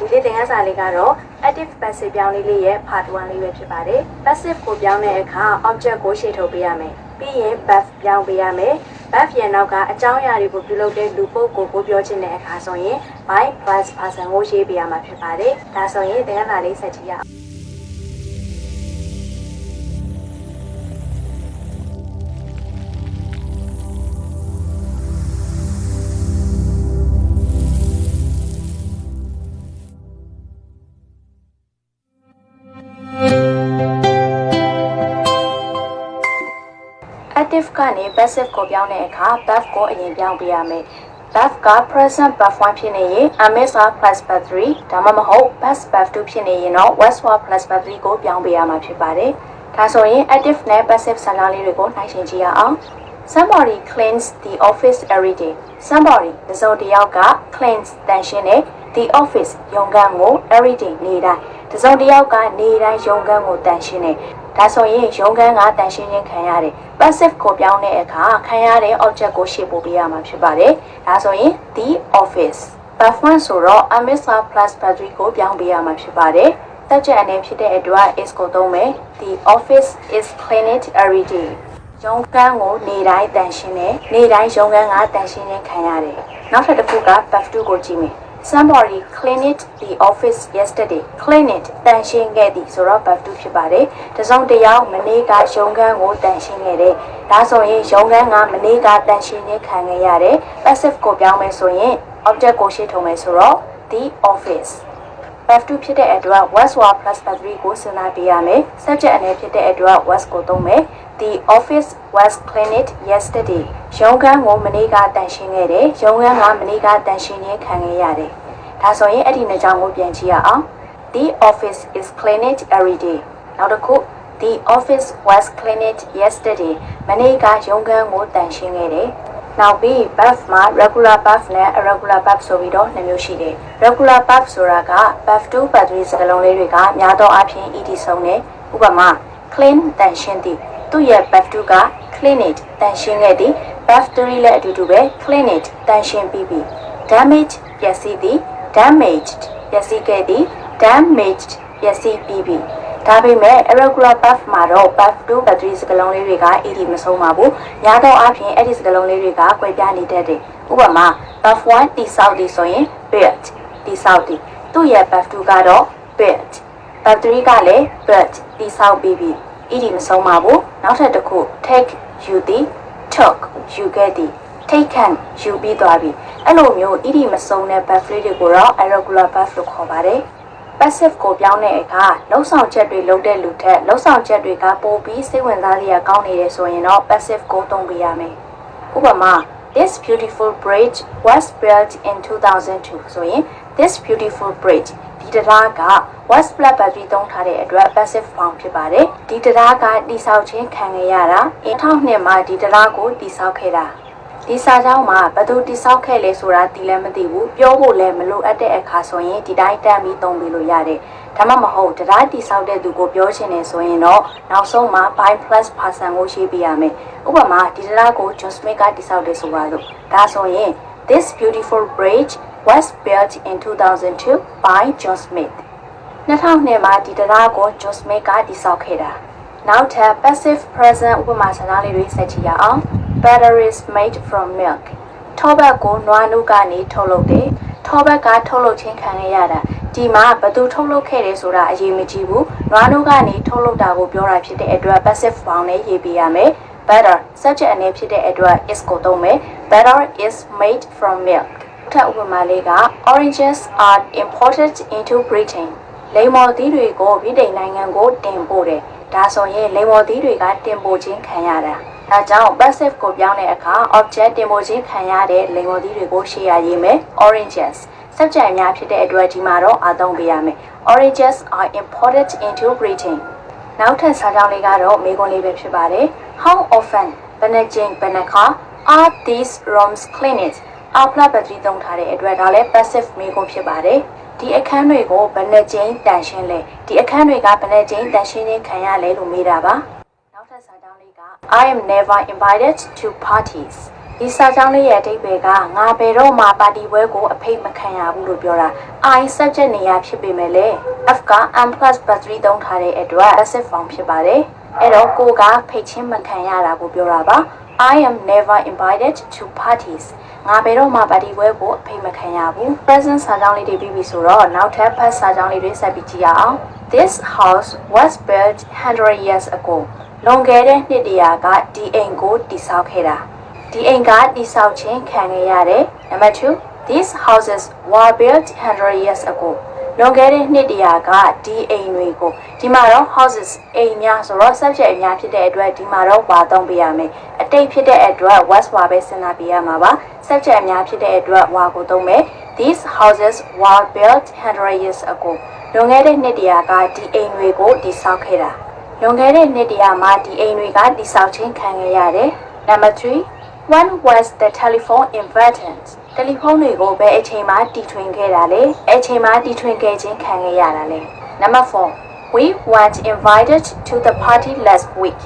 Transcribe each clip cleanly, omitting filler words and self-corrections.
ဒီလေးသင်ခန်းစာလေးကတော့ active passive ပြောင်းလေးရဲ့ part 1 လေးပဲဖြစ်ပါတယ် passive ကိုပြောင်းတဲ့အခါ object ကိုရှေ့ထုတ်ပေးရမယ်ပြီးရင် verb ပြောင်းပေးရမယ် verb ရဲ့နောက်ကအကြောင်းအရာတွေကိုပြုလုပ်တဲ့လူပုဂ္ဂိုလ်ကိုပြောချင်တဲ့အခါဆိုရင် by plus person ကိုရေးပေးရမှာဖြစ်ပါတယ်ဒါဆိုရင်သင်ခန်းစာလေးဆက်ကြည့်ရအောင်active ကနေ passive ကိုပြောင်းတဲ့အခါ verb ကိုအရင်ပြောင်းပေးရမယ် verb က present verb 1ဖြစ်နေရင် am is plus verb 3ဒါမှမဟုတ် past verb 2ဖြစ်နေရင်တော့ was plus verb 3ကိုပြောင်းပေးရမှာဖြစ်ပါတယ်ဒါဆိုရင် active နဲ့ passive ဆန္ဒလေးတွေကိုနှိုင်းယှဉ်ကြည့်ရအောင် somebody cleans the office every day somebody တစ်စုံတစ်ယောက်က cleans တန်ရှင်းတဲ့ the office ရုံးခန်းကို every day နေ့တိုင်းတစ်စုံတစ်ယောက်ကနေ့တိုင်းရုံးခန်းကိုတန်ရှင်းတဲ့ဒါဆိုရင်ရုံးခန်းကတန်ရှင်းခြင်းခံရတယ် passive ကိုပြောင်းတဲ့အခါခံရတဲ့ object ကိုရှေ့ပို့ပေးရမှာဖြစ်ပါတယ်ဒါဆိုရင် the office verb 1ဆိုတော့ am is plus verb 3ကိုပြောင်းပေးရမှာဖြစ်ပါတယ် subject အနေဖြစ်တဲ့အတွက် is ကိုသုံးမယ် the office is cleaned every day ရုံးခန်းကိုနေ့တိုင်းတန်ရှင်းတယ်နေ့တိုင်းရုံးခန်းကတန်ရှင်းခြင်းခံရတယ်နောက်ထပ်တစ်ခုက verb 2ကိုကြည့်မယ် somebody cleaned the office yesterday clean it တန်ရှင်းခဲ့သည်ဆိုတော့ verb 2ဖြစ်ပါတယ်တစုံတစ်ယောက်မနေ့ကရုံးခန်းကိုတန်ရှင်းခဲ့တယ်ဒါဆိုရင်ရုံးခန်းကမနေ့ကတန်ရှင်းခြင်းခံခဲ့ရတယ် passive ကိုပြောင်းမယ်ဆိုရင် object ကိုရှေ့ထုံမယ်ဆိုတော့ the office verb 2ဖြစ်တဲ့အတွက် was plus verb 3ကိုစဉ်းစားပေးရမယ် subject အနေဖြစ်တဲ့အတွက် was ကိုသုံးမယ် the office was cleaned yesterday ရုံးခန်းကိုမနေ့ကတန်ရှင်းခဲ့တယ်ရုံးခန်းကမနေ့ကတန်ရှင်းခြင်းခံခဲ့ရတယ်ဒါဆိုရင်အဲ့ဒီနှစ်ကြောင်းကိုပြန်ကြည့်ရအောင် the office is cleaned every day နောက်တစ်ခု the office was cleaned yesterday မနေ့ကရုံးခန်းကိုတန်ရှင်းခဲ့တယ်နောက်ပြီး verb မှာ regular verb နဲ့ irregular verb ဆိုပြီးတော့နှစ်မျိုးရှိတယ် regular verb ဆိုတာက verb 2 verb 3စကားလုံးလေးတွေကများသောအားဖြင့် ed ဆုံးတယ်ဥပမာ clean တန်ရှင်းသည်သူ့ရဲ့ verb 2က clean it တန်ရှင်းခဲ့သည် verb 3လည်းအတူတူပဲ clean it တန်ရှင်းပြီးပြီ damage ပျက်စီးသည် damaged ပျက်စီးခဲ့သည် damaged ပျက်စီးပြီးပြီဒါပေမဲ့ irregular verb မှာတော့ verb 2 verb 3စကားလုံးလေးတွေက ed မဆုံးပါဘူးများသောအားဖြင့်အဲ့ဒီစကားလုံးလေးတွေကကွဲပြားနေတတ်တယ်ဥပမာ verb 1တိဆောက်သည်ဆိုရင် built တိဆောက်သည်သူ့ရဲ့ verb 2ကတော့ built verb 3ကလည်း built တိဆောက်ပြီးပြီ ed မဆုံးပါဘူးနောက်ထပ်တစ်ခု take ယူသည် took ယူခဲ့သည် taken ယူပြီးသွားပြီအဲ့လိုမျိုး ed မဆုံးတဲ့ verb တွေကိုတော့ irregular verb လို့ခေါ်ပါတယ်passive ကိုပြောင်းတဲ့အခါလှုပ်ဆောင်ချက်တွေလုပ်တဲ့လူထက်လှုပ်ဆောင်ချက်တွေကပိုပြီးစိတ်ဝင်စားစရာကောင်းနေတယ်ဆိုရင်တော့ passive ကိုသုံးပေးရမယ်ဥပမာ this beautiful bridge was built in 2002ဆိုရင် this beautiful bridge ဒီတရားက was plus verb သုံးထားတဲ့အတွက် passive form ဖြစ်ပါတယ်ဒီတရားကတိဆောက်ခြင်းခံရတာ2002မှာဒီတရားကိုတိဆောက်ခဲ့တာဒီစာကြောင်းမှာဘယ်သူတိဆောက်ခဲ့လဲဆိုတာသိလည်းမသိဘူးပြောဖို့လည်းမလိုအပ်တဲ့အခါဆိုရင်ဒီတိုင်းတန်းပြီးသုံးပြီးလို့ရတယ်ဒါမှမဟုတ်တရားတိဆောက်တဲ့သူကိုပြောချင်တယ်ဆိုရင်တော့နောက်ဆုံးမှာ by plus person ကိုရေးပြရမယ်ဥပမာဒီတရားကို John Smith ကတိဆောက်တယ်ဆိုပါလို့ဒါဆိုရင် this beautiful bridge was built in 2002 by John Smith 2002မှာဒီတရားကို John Smith ကတိဆောက်ခဲ့တာနောက်ထပ် passive present ဥပမာစကားလေးတွေဆက်ကြည့်ရအောင်butter is made from milk ထောပတ်ကိုနွားနုကနေထုတ်လုပ်တယ်ထောပတ်ကထုတ်လုပ်ခြင်းခံရတာဒီမှာဘသူထုတ်လုပ်ခဲ့တယ်ဆိုတာအရေးမကြီးဘူးနွားနုကနေထုတ်လုပ်တာကိုပြောတာဖြစ်တဲ့အတွက် passive form နဲ့ရေးပြရမယ် butter subject အနေဖြစ်တဲ့အတွက် is ကိုသုံးမယ် butter is made from milk ထပ်ဥပမာလေးက oranges are imported into Britain လိမ္မော်သီးတွေကိုဗြိတိန်နိုင်ငံကိုတင်ပို့တယ်ဒါဆိုရင်လိမ္မော်သီးတွေကတင်ပို့ခြင်းခံရတာဒါကြောင့် passive ကိုပြောင်းတဲ့အခါ object တင်ပို့ခြင်းခံရတဲ့လိမ္မော်သီးတွေကိုရှေ့ရရေးမယ် oranges subject အများဖြစ်တဲ့အတွက်ဒီမှာတော့အသုံးပေးရမယ် oranges are imported into Britain နောက်ထပ်စာကြောင်းလေးကတော့မေးခွန်းလေးပဲဖြစ်ပါတယ် how often ဘယ်နှကြိမ်ဘယ်နှခါ are these rooms cleaned အပလပတ်ကြီးသုံးထားတဲ့အတွက်ဒါလည်း passive မေးခွန်းဖြစ်ပါတယ်ဒီအခန်းတွေကိုဘယ်နှကြိမ်တန်ရှင်းလဲဒီအခန်းတွေကဘယ်နှကြိမ်တန်ရှင်းခြင်းခံရလဲလို့မေးတာပါနောက်ထပ်စာကြောင်းလေးက I am never invited to parties ဒီစာကြောင်းလေးရဲ့အဓိပ္ပာယ်ကငါဘယ်တော့မှပါတီပွဲကိုအဖိတ်မခံရဘူးလို့ပြောတာ I subject နေရာဖြစ်ပေမဲ့လေ F က am plus but 3သုံးထားတဲ့အတွက် passive form ဖြစ်ပါတယ်အဲ့တော့ကိုကဖိတ်ချင်းမခံရတာကိုပြောတာပါ I am never invited to parties ငါဘယ်တော့မှပါတီပွဲကိုအဖိတ်မခံရဘူး present စာကြောင်းလေးတွေပြီးပြီဆိုတော့နောက်ထပ် past စာကြောင်းလေးတွေဆက်ပြီးကြည့်ရအောင် This house was built 100 years ago လွန်ခဲ့တဲ့နှစ်တရာကဒီအိမ်ကိုတည်ဆောက်ခဲ့တာဒီအိမ်ကတည်ဆောက်ခြင်းခံခဲ့ရတယ် Number 2 These houses were built 100 years ago လွန်ခဲ့တဲ့နှစ်တရာကဒီအိမ်တွေကိုဒီမှာတော့ houses အိမ်များဆိုတော့ subject အများဖြစ်တဲ့အတွက်ဒီမှာတော့ were သုံးပေးရမယ်အတိတ်ဖြစ်တဲ့အတွက် was were ပဲစဉ်းစားပြရမှာပါ subject အများဖြစ်တဲ့အတွက် were ကိုသုံးမယ် These houses were built 100 years ago လွန်ခဲ့တဲ့နှစ်တရာကဒီအိမ်တွေကိုတည်ဆောက်ခဲ့တာလွန်ခဲ့တဲ့နှစ်တရာမှာဒီအိမ်တွေကတည်ဆောက်ခြင်းခံခဲ့ရတယ် Number 3 When was the telephone invented? တယ်လီဖုန်းတွေကိုဘယ်အချိန်မှတီထွင်ခဲ့တာလဲအချိန်မှတီထွင်ခဲ့ခြင်းခံခဲ့ရတာလဲ Number 4 We weren't invited to the party last week.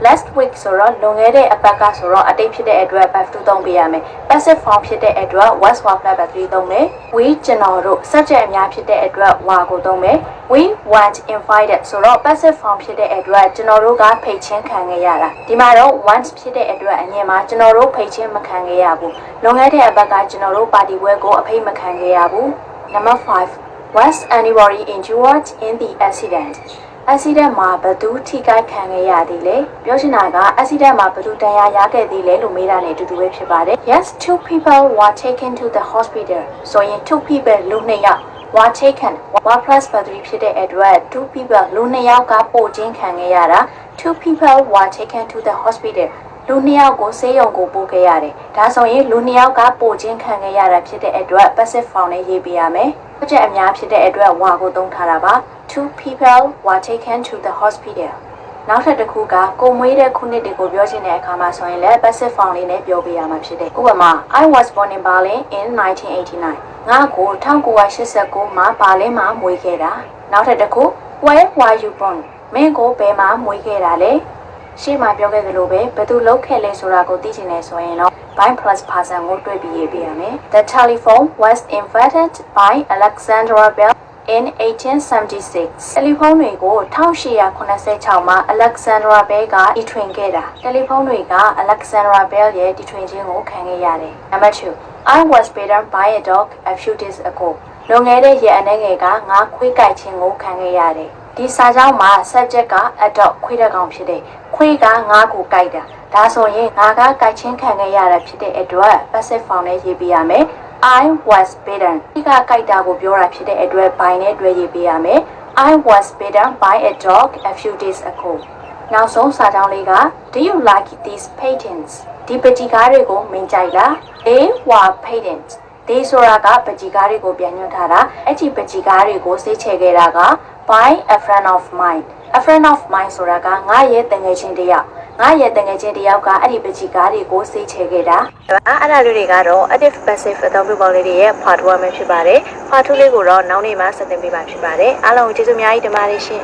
Last week ဆိုတော့လွန်ခဲ့တဲ့အပတ်ကဆိုတော့အတိတ်ဖြစ်တဲ့အတွက် verb 2သုံးပေးရမယ် passive form ဖြစ်တဲ့အတွက် was were plus verb 3သုံးမယ် we ကျွန်တော်တို့ subject အများဖြစ်တဲ့အတွက် were ကိုသုံးမယ် we weren't invited ဆိုတော့ passive form ဖြစ်တဲ့အတွက်ကျွန်တော်တို့ကဖိတ်ချင်းခံခဲ့ရတာဒီမှာတော့ once ဖြစ်တဲ့အတွက်အငြင်းမှာကျွန်တော်တို့ဖိတ်ချင်းမခံခဲ့ရဘူးလွန်ခဲ့တဲ့အပတ်ကကျွန်တော်တို့ပါတီပွဲကိုအဖိတ်မခံခဲ့ရဘူး Number 5 Was anybody injured in the accident? accident မှာဘသူထိခိုက်ခံခဲ့ရသေးလဲပြောချင်တာက accident မှာဘသူဒဏ်ရာရခဲ့သေးလဲလို့မေးတာနဲ့အတူတူပဲဖြစ်ပါတယ် Yes, 2 people were taken to the hospital ဆိုရင် 2 people လူ2ယောက် were taken were plus 3ဖြစ်တဲ့အတွက် 2 people လူ2ယောက်ကပို့ခြင်းခံခဲ့ရတာ 2 people were taken to the hospital လူ2ယောက်ကိုဆေးရုံကိုပို့ခဲ့ရတယ်ဒါဆိုရင်လူ2ယောက်ကပို့ခြင်းခံခဲ့ရတာဖြစ်တဲ့အတွက် passive form နဲ့ရေးပေးရမယ်အချက်အများဖြစ်တဲ့အတွက် were ကိုသုံးထားတာပါ 2 people were taken to the hospital နောက်ထပ်တစ်ခုကကိုမွေးတဲ့ခုနှစ်တွေကိုပြောချင်တဲ့အခါမှာဆိုရင်လည်း passive form လေးနဲ့ပြောပြရမှာဖြစ်တယ်ဥပမာ I was born in Berlin in 1989ငါကို1989မှာဘာလင်းမှာမွေးခဲ့တာနောက်ထပ်တစ်ခု Where were you born မင်းကိုဘယ်မှာမွေးခဲ့တာလဲရှေ့မှာပြောခဲ့သလိုပဲဘယ်သူလုပ်ခဲ့လဲဆိုတာကိုသိချင်တယ်ဆိုရင်တော့ by plus person ကိုတွဲပြီးရေးပြရမယ် The telephone was invented by Alexander Bell in 1876 တယ်လီဖုန်းတွေကို1886မှာ Alexander Bell ကတီထွင်ခဲ့တာတယ်လီဖုန်းတွေက Alexander Bell ရဲ့တီထွင်ခြင်းကိုခံခဲ့ရတယ် Number 2 I was bitten by a dog a few days ago လွန်ခဲ့တဲ့ရက်အနည်းငယ်ကငါခွေးကိုက်ခြင်းကိုခံခဲ့ရတယ်ဒီစာကြောင်းမှာ subject က a dog ခွေးတစ်ကောင်ဖြစ်တယ်ခွေးကငါ့ကိုကိုက်တာဒါဆိုရင်ငါကကိုက်ချင်းခံခဲ့ရတာဖြစ်တဲ့အတွက် passive form နဲ့ရေးပြရမယ် I was bitten ဒီကကိုက်တာကိုပြောတာဖြစ်တဲ့အတွက် by နဲ့တွဲရေးပြရမယ် I was bitten by a dog a few days ago နောက်ဆုံးစာကြောင်းလေးက Do you like these paintings ဒီပကြီးကားတွေကိုမင်းကြိုက်လား They were paintings they ဆိုတာကပကြီးကားတွေကိုပြန်ညွှန်းထားတာအဲ့ဒီပကြီးကားတွေကိုစေးချဲခဲ့တာက by a friend of mine a friend of mine ဆိုတာကငါရဲ့တငယ်ချင်းတယောက်ငါရဲ့တငယ်ချင်းတယောက်ကအဲ့ဒီပကြီးကားတွေကိုစေးချဲခဲ့တာအဲ့ဒါလေးတွေကတော့ active passive အသုံးပြုပေါင်းလေးတွေရဲ့ part 1 ပဲဖြစ်ပါတယ် part 2 လေးကိုတော့နောက်နေ့မှဆက်သင်ပေးမှာဖြစ်ပါတယ်အားလုံးကျေးဇူးအများကြီးတင်ပါတယ်ရှင်